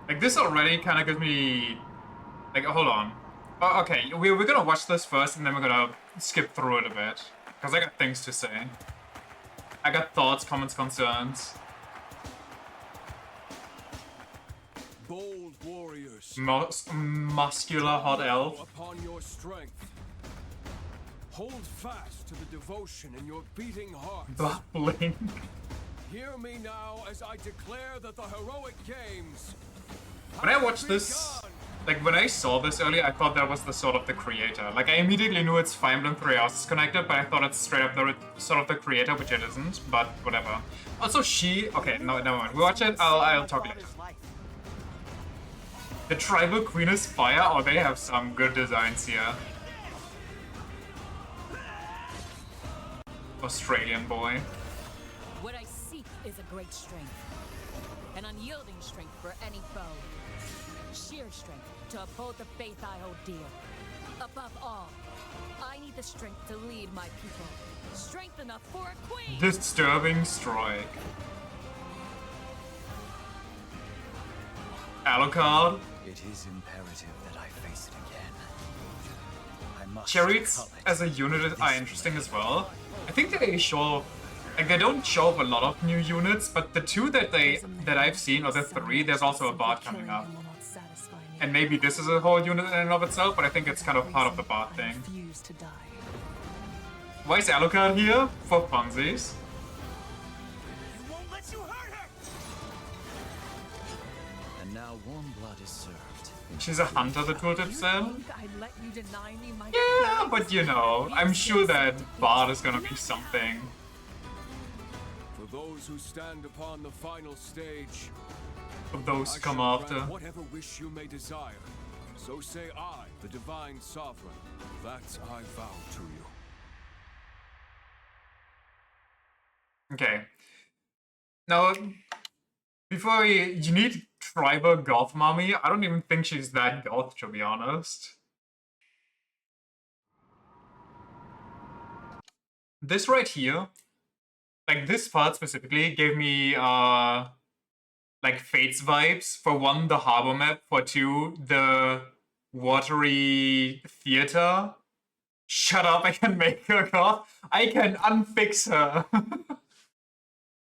Like, this already kind of gives me... Like, hold on. Okay, we're gonna watch this first, and then we're gonna skip through it a bit. Because I got things to say. I got thoughts, comments, concerns. Bold warriors. Muscular hot elf. Upon your strength. Hold fast to the devotion in your beating heart. Bubbling. Hear me now as I declare that the heroic games. When I watched this, like when I saw this earlier, I thought that was the sort of the creator. Like I immediately knew it's Fire Emblem Three Houses connected, but I thought it's straight up the sort of the creator, which it isn't. But whatever. Also, okay, no, never mind. We watch it. I'll talk later. The tribal queen is fire. Oh, they have some good designs here. Australian boy. What I seek is a great strength. An unyielding strength for any foe. Sheer strength to uphold the faith I hold dear. Above all, I need the strength to lead my people. Strength enough for a queen! Disturbing strike. Alucard. It is imperative that I face it again. I must Chariots as a unit are interesting as well. I think they show, like they don't show up a lot of new units, but the two that I've seen, or the three, there's also a bard coming up. And maybe this is a whole unit in and of itself, but I think it's kind of part of the bard thing. Why is Alucard here? For funsies. And now warm blood is served. She's a hunter, the tooltip said. Yeah, but you know, I'm sure that bard is gonna be something. For those who stand upon the final stage, For those who come I shall after. grant whatever wish you may desire. So say I, the divine sovereign, that I vow to you. Okay. Now, before you need tribal goth mommy. I don't even think she's that goth, to be honest. This right here, like this part specifically, gave me like Fates vibes. For one, the harbor map. For two, the watery theater. Shut up, I can make her goth. I can unfix her.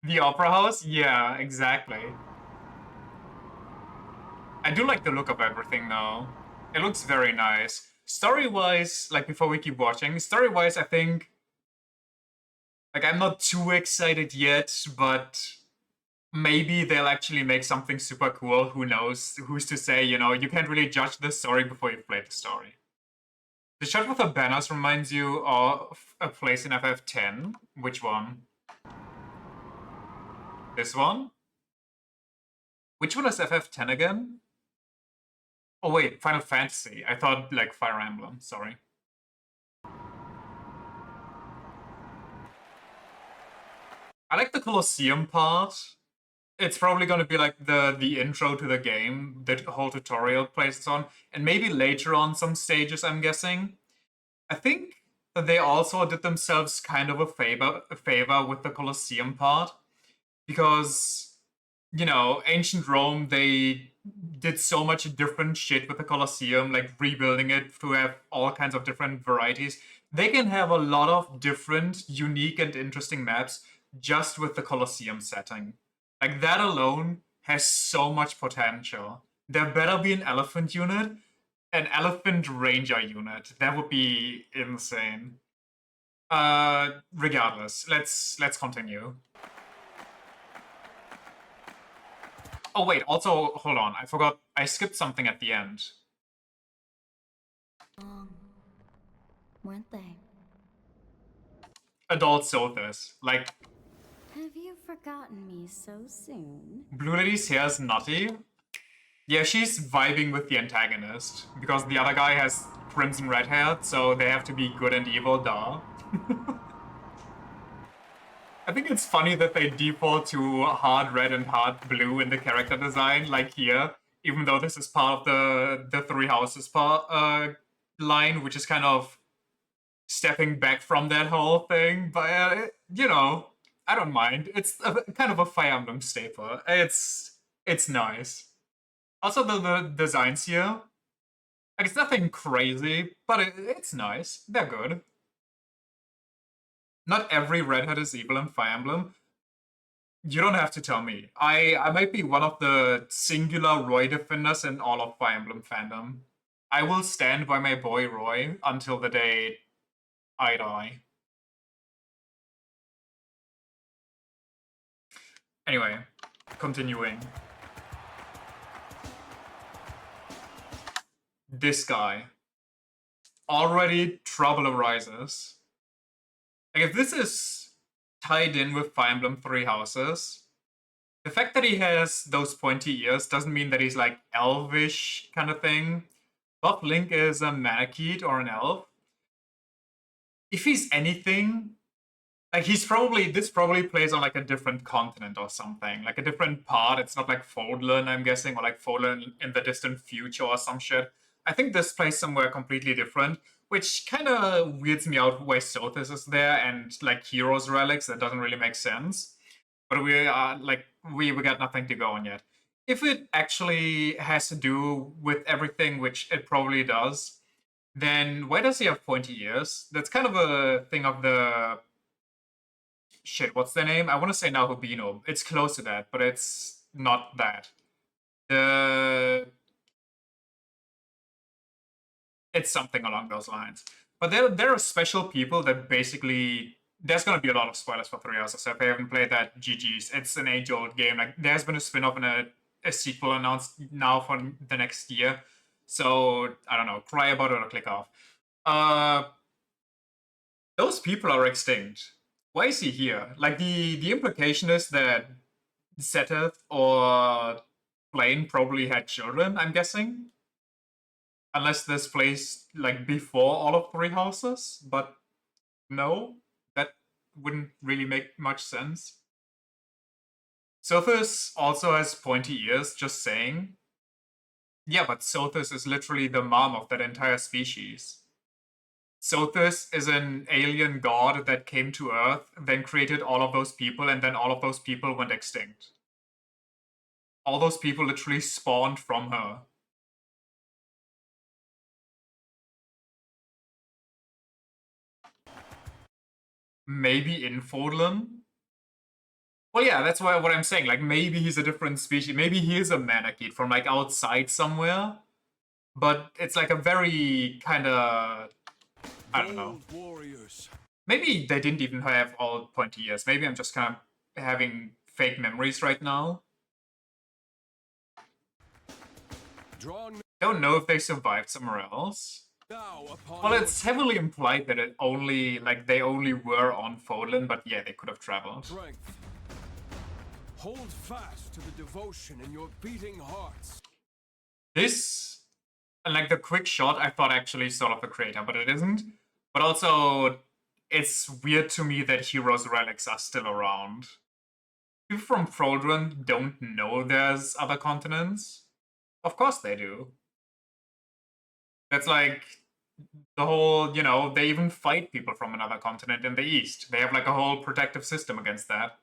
The opera house? Yeah, exactly. I do like the look of everything though. It looks very nice. Story-wise, like before we keep watching, story-wise I think like I'm not too excited yet, but maybe they'll actually make something super cool. Who knows? Who's to say, you know, you can't really judge the story before you've played the story. The shot with the banners reminds you of a place in FF10. Which one? This one? Which one is FF10 again? Oh wait, Final Fantasy. I thought like Fire Emblem, sorry. I like the Colosseum part. It's probably going to be like the intro to the game, the whole tutorial plays on, and maybe later on some stages, I'm guessing. I think that they also did themselves kind of a favor with the Colosseum part, because, you know, ancient Rome, they did so much different shit with the Colosseum, like rebuilding it to have all kinds of different varieties. They can have a lot of different, unique and interesting maps just with the Colosseum setting. Like, that alone has so much potential. There better be an elephant unit, an elephant ranger unit. That would be insane. Regardless, let's continue. Oh wait, also, hold on, I forgot, I skipped something at the end. Weren't they? Adult Sothis. Like, Have you forgotten me so soon? Blue Lady's hair is nutty. Yeah, she's vibing with the antagonist, because the other guy has crimson red hair, so they have to be good and evil, duh. I think it's funny that they default to hard red and hard blue in the character design, like here, even though this is part of the Three Houses part, line, which is kind of stepping back from that whole thing. But, you know, I don't mind. It's kind of a Fire Emblem staple. It's nice. Also, the designs here, like, it's nothing crazy, but it's nice. They're good. Not every redhead is evil in Fire Emblem. You don't have to tell me. I might be one of the singular Roy defenders in all of Fire Emblem fandom. I will stand by my boy Roy until the day I die. Anyway, continuing. This guy. Already trouble arises. Like, if this is tied in with Fire Emblem Three Houses, the fact that he has those pointy ears doesn't mean that he's like elvish kind of thing. Buff Link is a Manakete or an elf. If he's anything, like this probably plays on like a different continent or something, like a different part. It's not like Fodlan, I'm guessing, or like Fodlan in the distant future or some shit. I think this plays somewhere completely different, which kind of weirds me out why Sothis is there and like Heroes Relics. That doesn't really make sense. But we are like, we got nothing to go on yet. If it actually has to do with everything, which it probably does, then why does he have pointy ears? That's kind of a thing of the... Shit, what's their name? I want to say Nahubino. It's close to that, but it's not that. It's something along those lines. But there are special people that basically... There's going to be a lot of spoilers for 3 Houses, so if you haven't played that, GG's. It's an age-old game. Like, there's been a spin-off and a sequel announced now for the next year. So, I don't know, cry about it or click off. Those people are extinct. Why is he here? Like, the implication is that Seteth or Blaine probably had children, I'm guessing. Unless this plays, like, before all of 3 Houses, but no, that wouldn't really make much sense. Sothis also has pointy ears, just saying. Yeah, but Sothis is literally the mom of that entire species. Sothis is an alien god that came to Earth, then created all of those people, and then all of those people went extinct. All those people literally spawned from her. Maybe in Fodlan? Well, yeah, that's what I'm saying. Like, maybe he's a different species. Maybe he is a Manakete from, like, outside somewhere. But it's, like, a very kind of... I don't know. Warriors. Maybe they didn't even have all pointy ears. Maybe I'm just kind of having fake memories right now. Don't know if they survived somewhere else. Well, it's heavily implied that it only, like, they only were on Fodlan, but yeah, they could have traveled. Strength. Hold fast to the devotion in your beating hearts. This, and like the quick shot, I thought actually sort of the creator, but it isn't. But also, it's weird to me that Heroes Relics are still around. People from Frodran don't know there's other continents. Of course they do. That's like the whole, you know, they even fight people from another continent in the east. They have like a whole protective system against that.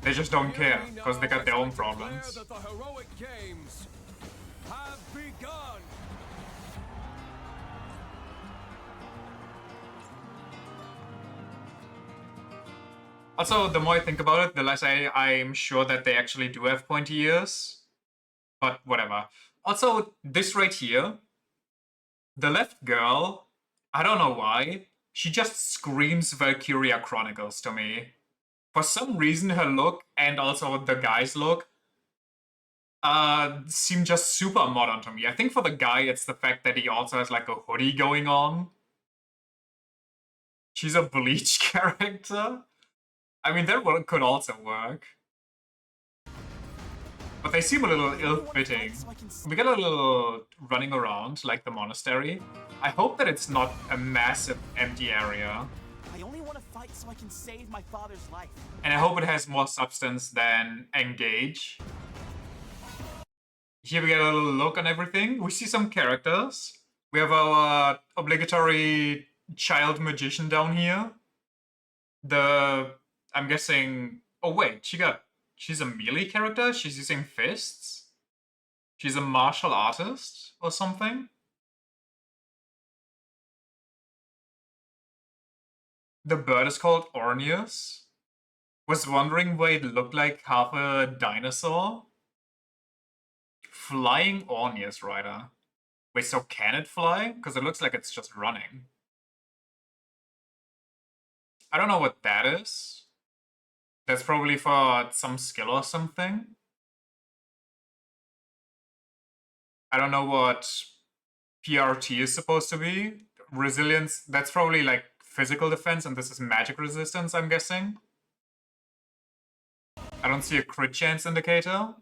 They just don't care, because they got their own problems. That the heroic games have begun. Also, the more I think about it, the less I'm sure that they actually do have pointy ears. But whatever. Also, this right here, the left girl, I don't know why, she just screams Valkyria Chronicles to me. For some reason, her look, and also the guy's look, seem just super modern to me. I think for the guy, it's the fact that he also has like a hoodie going on. She's a Bleach character. I mean, that could also work. But they seem a little ill-fitting. We get a little running around, like the monastery. I hope that it's not a massive empty area. I only want to fight so I can save my father's life. And I hope it has more substance than engage. Here we get a little look on everything. We see some characters. We have our obligatory child magician down here. I'm guessing... Oh wait, she got She's a melee character? She's using fists? She's a martial artist or something? The bird is called Orneus. Was wondering why it looked like half a dinosaur. Flying Orneus rider. Wait, so can it fly? Because it looks like it's just running. I don't know what that is. That's probably for some skill or something. I don't know what PRT is supposed to be. Resilience, that's probably like physical defense, and this is magic resistance, I'm guessing. I don't see a crit chance indicator.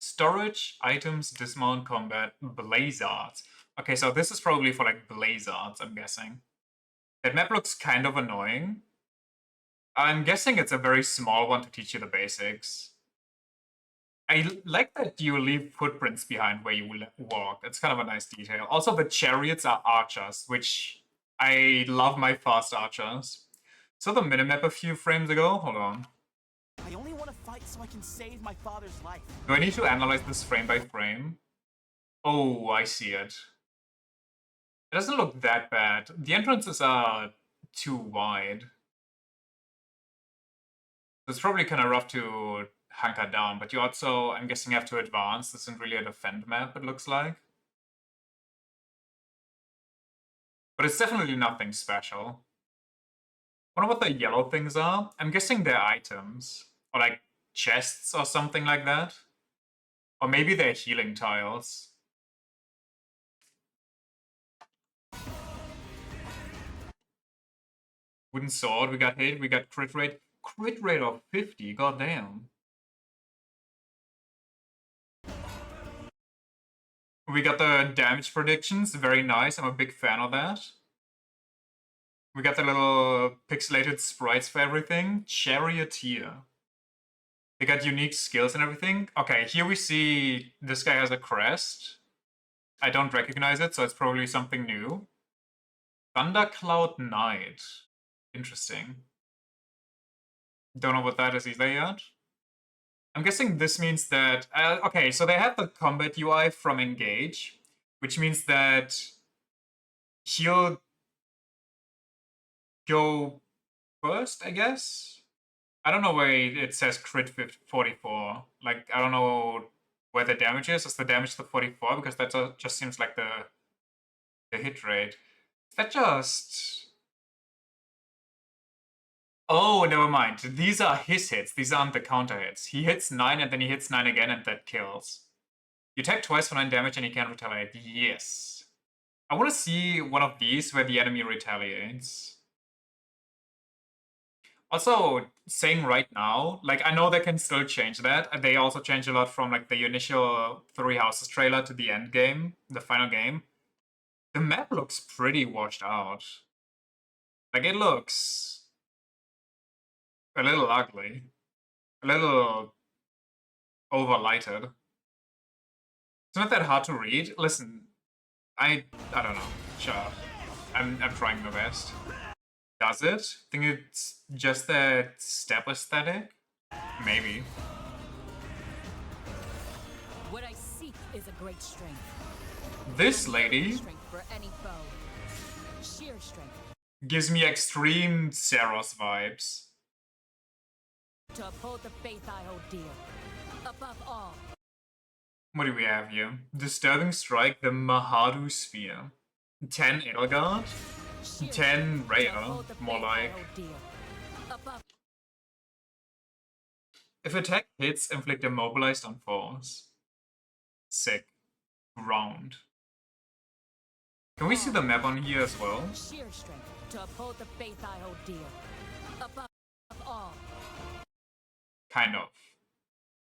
Storage, items, dismount, combat, blazards. Okay, so this is probably for like blazards, I'm guessing. That map looks kind of annoying. I'm guessing it's a very small one to teach you the basics. I like that you leave footprints behind where you walk. It's kind of a nice detail. Also, the chariots are archers, which I love my fast archers. So the minimap a few frames ago? Hold on. I only want to fight so I can save my father's life. Do I need to analyze this frame by frame? Oh, I see it. It doesn't look that bad. The entrances are too wide. It's probably kind of rough to hunker down, but you also, I'm guessing, have to advance. This isn't really a defend map, it looks like. But it's definitely nothing special. Wonder what the yellow things are? I'm guessing they're items. Or like chests or something like that. Or maybe they're healing tiles. Wooden sword, we got hit, we got crit rate. Crit rate of 50, goddamn. We got the damage predictions, very nice, I'm a big fan of that. We got the little pixelated sprites for everything. Charioteer. They got unique skills and everything. Okay, here we see this guy has a crest. I don't recognize it, so it's probably something new. Thundercloud Knight. Interesting. Don't know what that is either yet. I'm guessing this means that... okay, so they have the combat UI from Engage, which means that he'll go first, I guess? I don't know why it says crit 44. Like, I don't know where the damage is. Is the damage the 44? Because that just seems like the hit rate. Is that just... Oh, never mind. These are his hits. These aren't the counter hits. He hits 9 and then he hits 9 again and that kills. You attack twice for 9 damage and he can't retaliate. Yes. I want to see one of these where the enemy retaliates. Also, saying right now, like, I know they can still change that. They also change a lot from, like, the initial Three Houses trailer to the end game, the final game. The map looks pretty washed out. Like, it looks a little ugly. A little overlighted. It's not that hard to read. Listen, I don't know. Sure. I'm trying my best. Does it? Think it's just that step aesthetic? Maybe. What I seek is a great strength. This lady Strength for any foe. Sheer strength gives me extreme Saros vibes. to uphold the faith I hold dear. Above all, What do we have here? Disturbing Strike, the Mahadu Spear. 10 Edelgard? sheer 10 strength to Rhea, uphold the more faith I like. hold dear. Above If attack hits, inflict immobilized on foes. Sick. Round. Can we see the map on here as well? sheer strength to uphold the faith I hold dear. Above all, Kind of.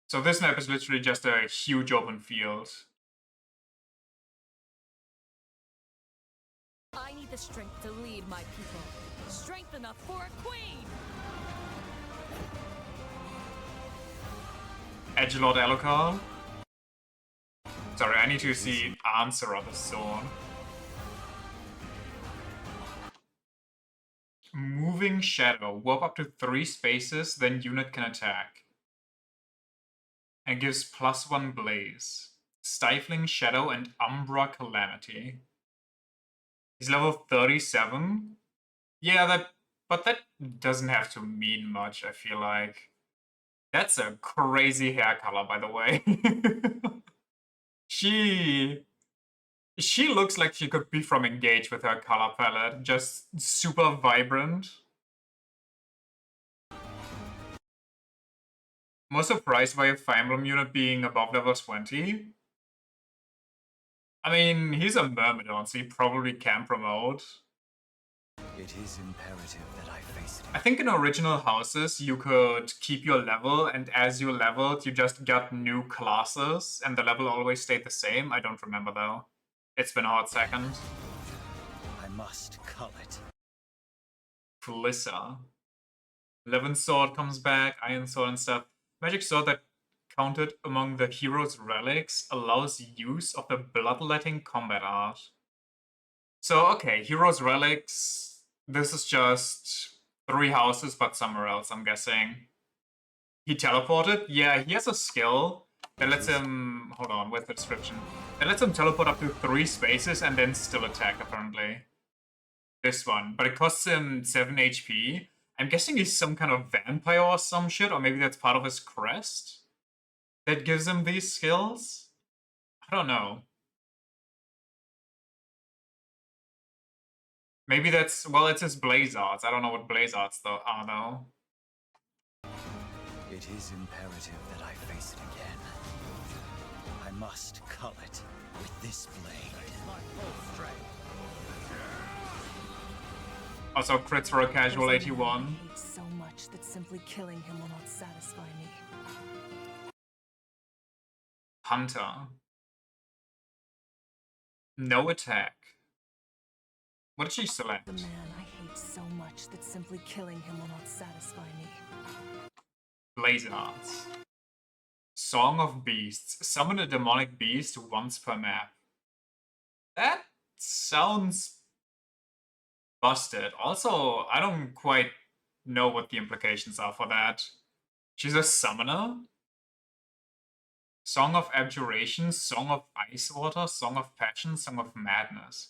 So this map is literally just a huge open field. I need the strength to lead my people. Strength enough for a queen! Edgelord Alucard. Sorry, I need to see answer of the sword. Move Moving Shadow. Warp up to 3 spaces, then unit can attack. And gives +1 Blaze. Stifling Shadow and Umbra Calamity. He's level 37. Yeah, but that doesn't have to mean much, I feel like. That's a crazy hair color, by the way. She looks like she could be from Engage with her color palette. Just super vibrant. More surprised by a Fire Emblem unit being above level 20. I mean, he's a Myrmidon, so he probably can promote. It is imperative that I face it. I think in original houses, you could keep your level, and as you leveled, you just got new classes, and the level always stayed the same. I don't remember, though. It's been a hot second. I must cull it. Felissa. 11 Sword comes back, Iron Sword and stuff. Magic Sword that counted among the hero's relics allows use of the Bloodletting combat art. So, okay, hero's relics. This is just 3 houses, but somewhere else, I'm guessing. He teleported? Yeah, he has a skill that lets him... Hold on, where's the description? That lets him teleport up to 3 spaces and then still attack, apparently. This one. But it costs him 7 HP. I'm guessing he's some kind of vampire or some shit, or maybe that's part of his crest that gives him these skills? I don't know. Maybe that's... Well, it's his blaze arts. I don't know what blaze arts though are, though. It is imperative that I face it again. I must cull it with this blade. Also crits for a casual 81. I hate so much that simply killing him will not satisfy me. Hunter. No attack. What did she select? The man I hate so much that simply killing him will not satisfy me. Blaze arts. Song of Beasts. Summon a demonic beast once per map. That sounds busted. Also, I don't quite know what the implications are for that. She's a summoner? Song of Abjuration, Song of Ice Water, Song of Passion, Song of Madness.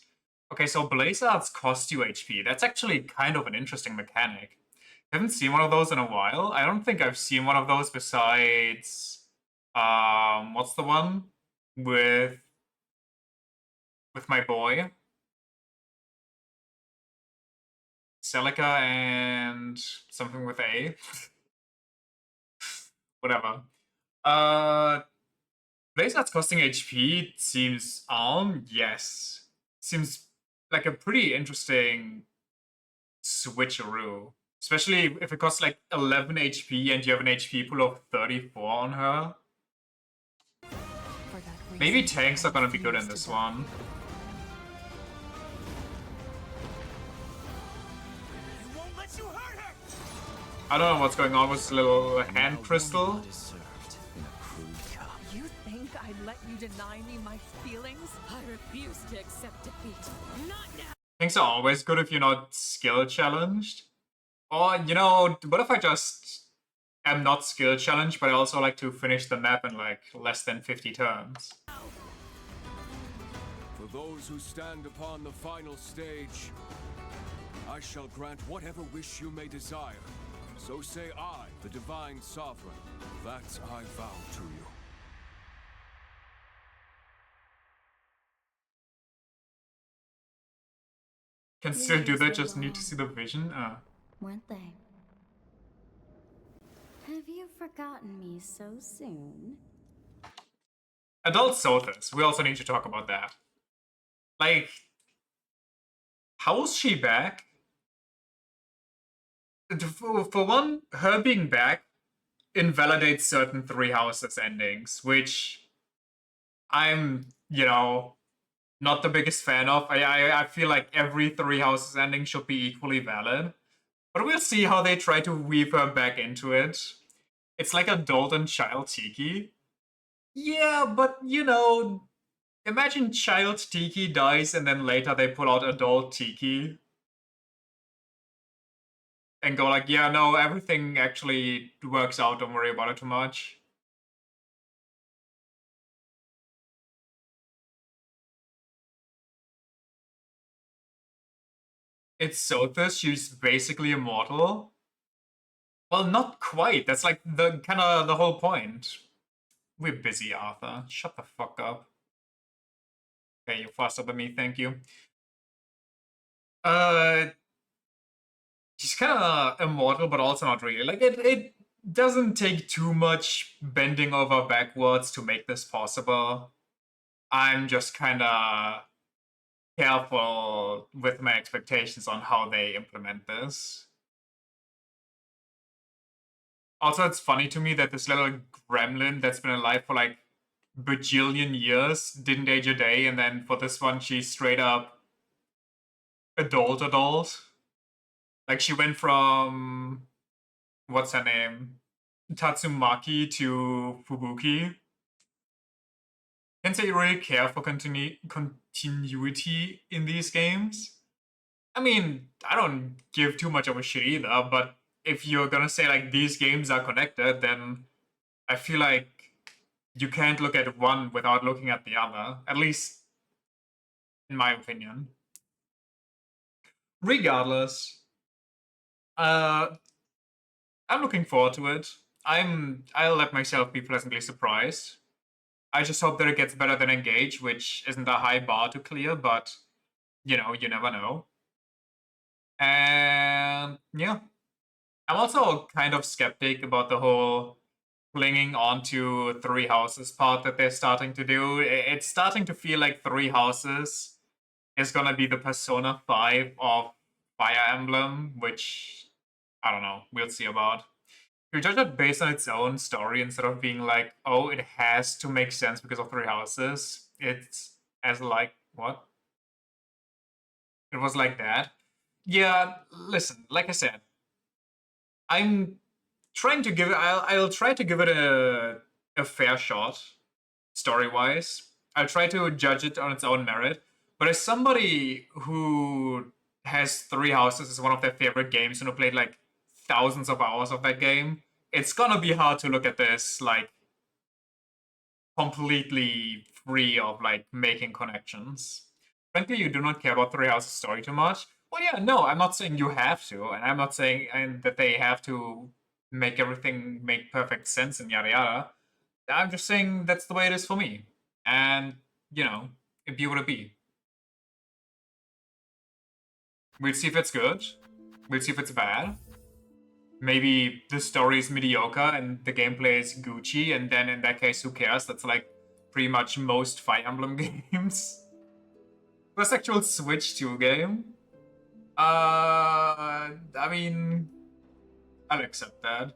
Okay, so Blaze Arts cost you HP. That's actually kind of an interesting mechanic. Haven't seen one of those in a while. I don't think I've seen one of those besides... what's the one? With my boy. Celica and something with A. Whatever. Blaze Arts costing HP seems, yes. Seems like a pretty interesting switcheroo. Especially if it costs like 11 HP and you have an HP pool of 34 on her. Maybe tanks are gonna be good in this one. I don't know what's going on with this little hand crystal. You think I'd let you deny me my feelings? I refuse to accept defeat. Not now! Things are always good if you're not skill challenged. Or, you know, what if I just am not skill challenged, but I also like to finish the map in like less than 50 turns? For those who stand upon the final stage, I shall grant whatever wish you may desire. So say I, the Divine Sovereign, that I vow to you. Can still do that, just need to see the vision. Weren't they? Have you forgotten me so soon? Adult Sothis, we also need to talk about that. Like, how is she back? For one, her being back invalidates certain 3 houses endings, which I'm, you know, not the biggest fan of. I feel like every 3 houses ending should be equally valid. But we'll see how they try to weave her back into it. It's like adult and child Tiki. Yeah, but you know, imagine child Tiki dies and then later they pull out adult Tiki. and go like, yeah, no, everything actually works out, don't worry about it too much. It's Sothis, she's basically immortal. Well, not quite. That's like the kind of the whole point. We're busy, Arthur. Shut the fuck up. Okay, you're faster than me, thank you. She's kind of immortal, but also not really. Like, it doesn't take too much bending over backwards to make this possible. I'm just kind of careful with my expectations on how they implement this. Also, it's funny to me that this little gremlin that's been alive for like bajillion years didn't age a day, and then for this one, she's straight up adult. Like, she went from, what's her name? Tatsumaki to Fubuki. Can't say you really care for continuity in these games. I mean, I don't give too much of a shit either, but if you're gonna say like these games are connected, then I feel like you can't look at one without looking at the other, at least in my opinion. Regardless, uh, I'm looking forward to it. I'll let myself be pleasantly surprised. I just hope that it gets better than Engage, which isn't a high bar to clear, but you know, you never know. And yeah, I'm also kind of skeptic about the whole clinging onto three houses part that they're starting to do. It's starting to feel like three houses is gonna be the Persona 5 of Fire Emblem, which I don't know, we'll see about. You judge it based on its own story instead of being like, oh, it has to make sense because of three houses. It's as like, what? It was like that. Yeah, listen, like I said, I'm trying to give it, I'll try to give it a fair shot, story-wise. I'll try to judge it on its own merit. But as somebody who has Three Houses as one of their favorite games and who played like thousands of hours of that game, it's gonna be hard to look at this like completely free of like making connections. Frankly, you do not care about Three Houses story too much. Well, yeah, no, I'm not saying you have to, and I'm not saying that they have to make everything make perfect sense and yada yada. I'm just saying that's the way it is for me. And, you know, it be what it be. We'll see if it's good. We'll see if it's bad. Maybe the story is mediocre and the gameplay is Gucci, and then in that case, who cares? That's like pretty much most Fire Emblem games. First actual Switch 2 game? I mean, I'll accept that.